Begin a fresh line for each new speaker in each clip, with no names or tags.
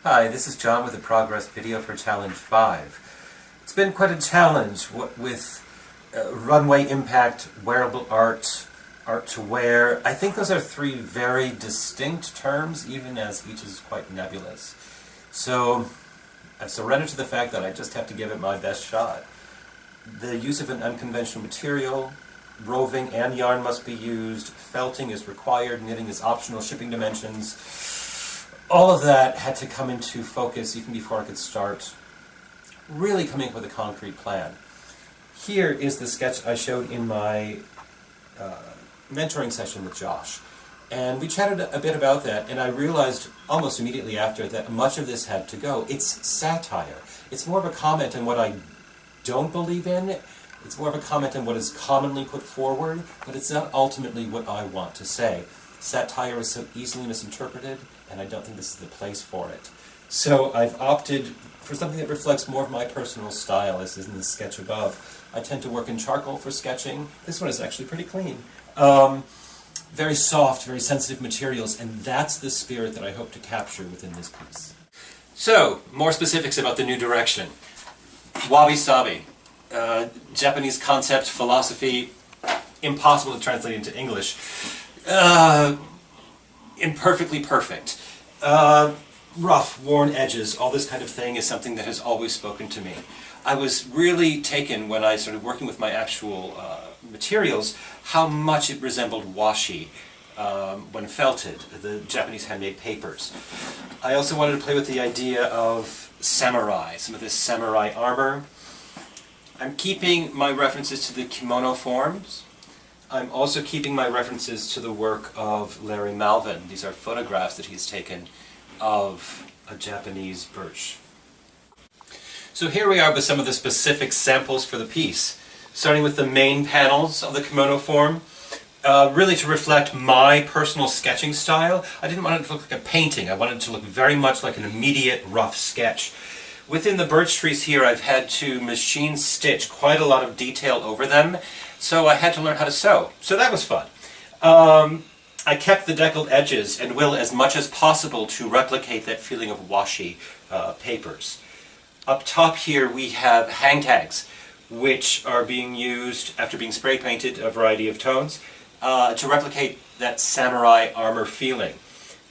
Hi, this is John with a progress video for Challenge5. It's been quite a challenge with runway impact, wearable art, art to wear. I think those are three very distinct terms, even as each is quite nebulous. So I've surrendered to the fact that I just have to give it my best shot. The use of an unconventional material, roving and yarn must be used, felting is required, knitting is optional, shipping dimensions. All of that had to come into focus even before I could start really coming up with a concrete plan. Here is the sketch I showed in my mentoring session with Josh. And we chatted a bit about that, and I realized almost immediately after that much of this had to go. It's satire. It's more of a comment on what I don't believe in. It's more of a comment on what is commonly put forward, but it's not ultimately what I want to say. Satire is so easily misinterpreted, and I don't think this is the place for it. So I've opted for something that reflects more of my personal style, as is in the sketch above. I tend to work in charcoal for sketching. This one is actually pretty clean. Very soft, very sensitive materials, and that's the spirit that I hope to capture within this piece. So, more specifics about the new direction. Wabi-sabi. Japanese concept, philosophy, impossible to translate into English. Imperfectly perfect. Rough, worn edges, all this kind of thing is something that has always spoken to me. I was really taken when I started working with my actual materials, how much it resembled washi when felted, the Japanese handmade papers. I also wanted to play with the idea of samurai, some of this samurai armor. I'm keeping my references to the kimono forms. I'm also keeping my references to the work of Larry Malvin. These are photographs that he's taken of a Japanese birch. So here we are with some of the specific samples for the piece, starting with the main panels of the kimono form, really to reflect my personal sketching style. I didn't want it to look like a painting. I wanted it to look very much like an immediate rough sketch. Within the birch trees here, I've had to machine stitch quite a lot of detail over them, so I had to learn how to sew. So that was fun. I kept the deckled edges and will as much as possible to replicate that feeling of washi papers. Up top here we have hang tags, which are being used, after being spray painted a variety of tones, to replicate that samurai armor feeling.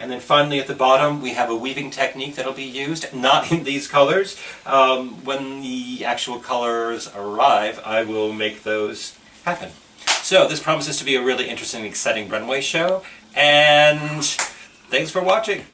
And then finally at the bottom we have a weaving technique that'll be used, not in these colors. When the actual colors arrive, I will make those happen. So this promises to be a really interesting and exciting runway show, and thanks for watching!